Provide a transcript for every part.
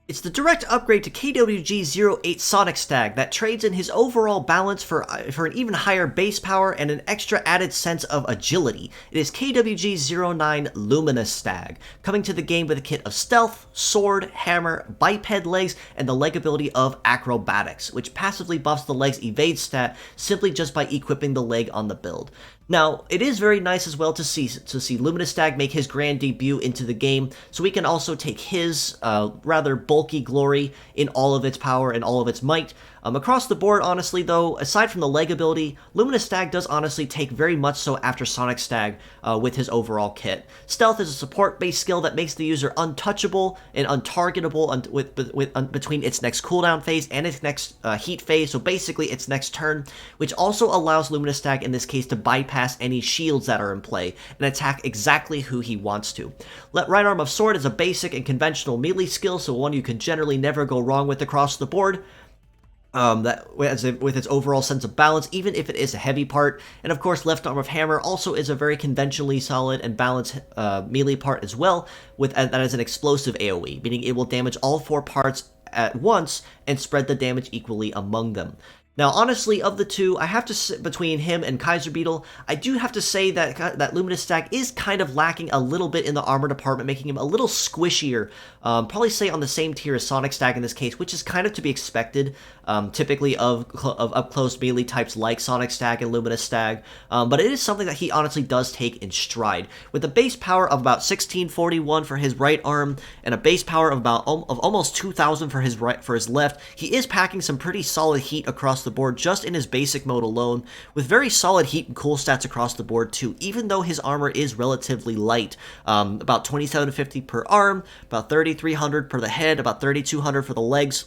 It's the direct upgrade to KWG08 Sonic Stag that trades in his overall balance for an even higher base power and an extra added sense of agility. It is KWG09 Luminous Stag, coming to the game with a kit of Stealth, Sword, Hammer, Biped Legs, and the leg ability of Acrobatics, which passively buffs the leg's evade stat simply just by equipping the leg on the build. Now, it is very nice as well to see Luminous Stag make his grand debut into the game, so we can also take his rather bulky glory in all of its power and all of its might. Across the board, honestly, though, aside from the leg ability, Luminous Stag does honestly take very much so after Sonic Stag with his overall kit. Stealth is a support-based skill that makes the user untouchable and untargetable between its next cooldown phase and its next heat phase, so basically its next turn, which also allows Luminous Stag in this case to bypass any shields that are in play and attack exactly who he wants to. Right Arm of Sword is a basic and conventional melee skill, so one you can generally never go wrong with across the board. With its overall sense of balance, even if it is a heavy part. And of course, Left Arm of Hammer also is a very conventionally solid and balanced melee part as well, that is an explosive AoE, meaning it will damage all 4 parts at once and spread the damage equally among them. Now, honestly, of the two, I have to say, between him and Kaiser Beetle, I do have to say that Luminous Stag is kind of lacking a little bit in the armor department, making him a little squishier. Probably say on the same tier as Sonic Stag in this case, which is kind of to be expected, typically of up-close melee types like Sonic Stag and Luminous Stag. But it is something that he honestly does take in stride. With a base power of about 1641 for his right arm and a base power of almost 2000 for his left, he is packing some pretty solid heat across the board just in his basic mode alone, with very solid heat and cool stats across the board too, even though his armor is relatively light. About 2750 per arm, about 3300 per the head, about 3200 for the legs.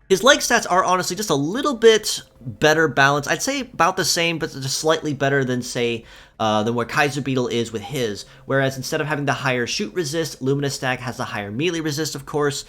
His leg stats are honestly just a little bit better balanced. I'd say about the same, but just slightly better than, say, than where Kaiser Beetle is with his. Whereas instead of having the higher shoot resist, Luminous Stag has the higher melee resist, of course.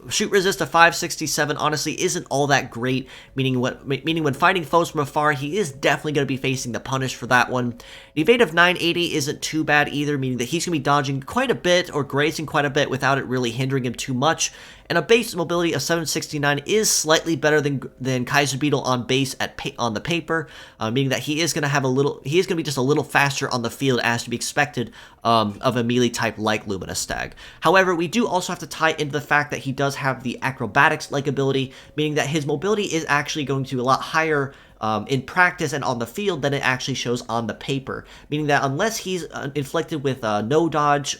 Shoot resist of 567 honestly isn't all that great, meaning when fighting foes from afar, he is definitely going to be facing the punish for that one. The evade of 980 isn't too bad either, meaning that he's going to be dodging quite a bit or grazing quite a bit without it really hindering him too much. And a base mobility of 769 is slightly better than Kaiser Beetle on base on the paper, meaning that he is going to be just a little faster on the field as to be expected of a melee type like Luminous Stag. However, we do also have to tie into the fact that he does have the Acrobatics-like ability, meaning that his mobility is actually going to be a lot higher in practice and on the field than it actually shows on the paper, meaning that unless he's inflicted with no dodge,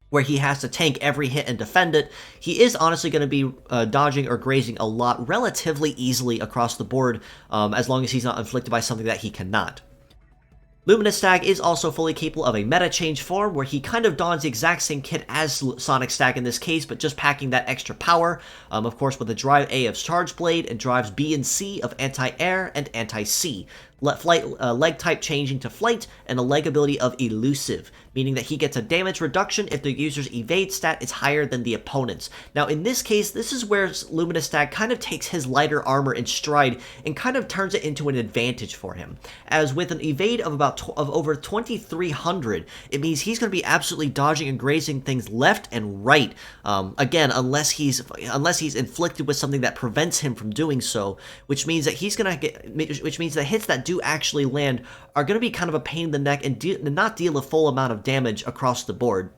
where he has to tank every hit and defend it, he is honestly going to be dodging or grazing a lot relatively easily across the board, as long as he's not inflicted by something that he cannot. Luminous Stag is also fully capable of a Medachange form, where he kind of dons the exact same kit as Sonic Stag in this case, but just packing that extra power, of course with a Drive A of Charge Blade, and Drives B and C of Anti-Air and Anti-C. Leg type changing to Flight, and a leg ability of Elusive, meaning that he gets a damage reduction if the user's evade stat is higher than the opponent's. Now in this case, this is where Luminous Stag kind of takes his lighter armor in stride and kind of turns it into an advantage for him. As with an evade of over 2300, it means he's going to be absolutely dodging and grazing things left and right. Again, unless he's inflicted with something that prevents him from doing so, which means that the hits that do actually land are going to be kind of a pain in the neck and not deal a full amount of damage across the board.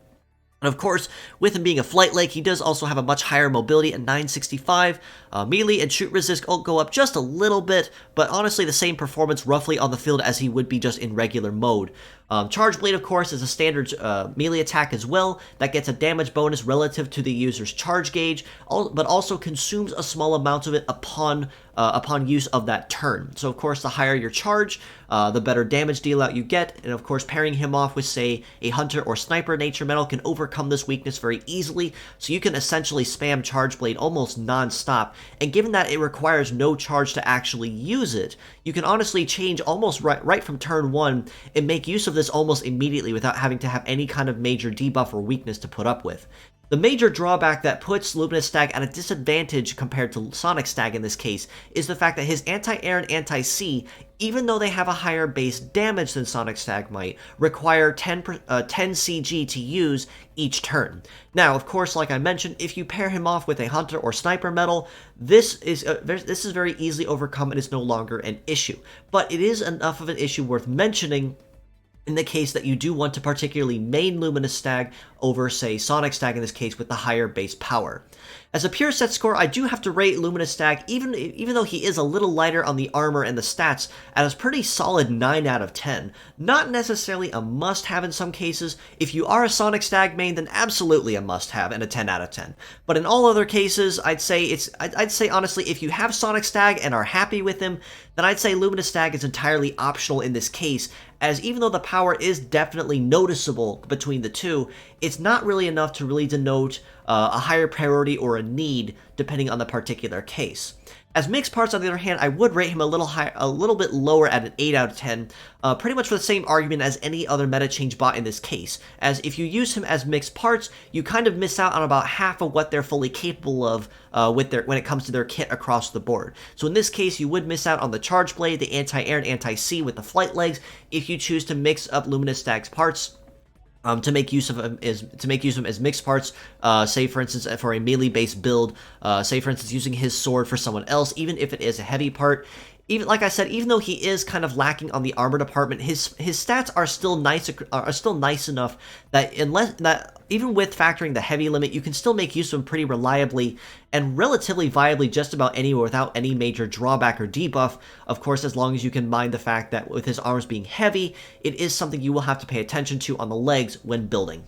And of course, with him being a flight leg, he does also have a much higher mobility at 965. Melee and shoot resist go up just a little bit, but honestly the same performance roughly on the field as he would be just in regular mode. Charge Blade, of course, is a standard melee attack as well that gets a damage bonus relative to the user's charge gauge, but also consumes a small amount of it upon use of that turn. So of course, the higher your charge, the better damage deal out you get, and of course pairing him off with, say, a Hunter or Sniper Nature Metal can overcome this weakness very easily, so you can essentially spam Charge Blade almost non-stop, and given that it requires no charge to actually use it, you can honestly change almost right from turn 1 and make use of this almost immediately without having to have any kind of major debuff or weakness to put up with. The major drawback that puts Luminous Stag at a disadvantage compared to Sonic Stag in this case is the fact that his anti-air and anti-C, even though they have a higher base damage than Sonic Stag might, require 10 CG to use each turn. Now, of course, like I mentioned, if you pair him off with a Hunter or Sniper medal, this is very easily overcome and is no longer an issue. But it is enough of an issue worth mentioning in the case that you do want to particularly main Luminous Stag over, say, Sonic Stag in this case with the higher base power. As a pure set score, I do have to rate Luminous Stag, even though he is a little lighter on the armor and the stats, at a pretty solid 9 out of 10. Not necessarily a must-have in some cases. If you are a Sonic Stag main, then absolutely a must-have and a 10 out of 10. But in all other cases, I'd say honestly, if you have Sonic Stag and are happy with him, then I'd say Luminous Stag is entirely optional in this case, as even though the power is definitely noticeable between the two, it's not really enough to really denote a higher priority or a need, depending on the particular case. As mixed parts, on the other hand, I would rate him a little bit lower at an 8 out of 10, pretty much for the same argument as any other Medachange bot in this case, as if you use him as mixed parts, you kind of miss out on about half of what they're fully capable of when it comes to their kit across the board. So in this case, you would miss out on the Charge Blade, the Anti-Air and Anti-C with the Flight Legs, if you choose to mix up Luminous Stag's parts. To make use of them as mixed parts, say for instance for a melee-based build, say for instance using his sword for someone else, even if it is a heavy part. Even like I said, even though he is kind of lacking on the armor department, his stats are still nice enough that even with factoring the heavy limit, you can still make use of him pretty reliably and relatively viably just about anywhere without any major drawback or debuff. Of course, as long as you can mind the fact that with his arms being heavy, it is something you will have to pay attention to on the legs when building.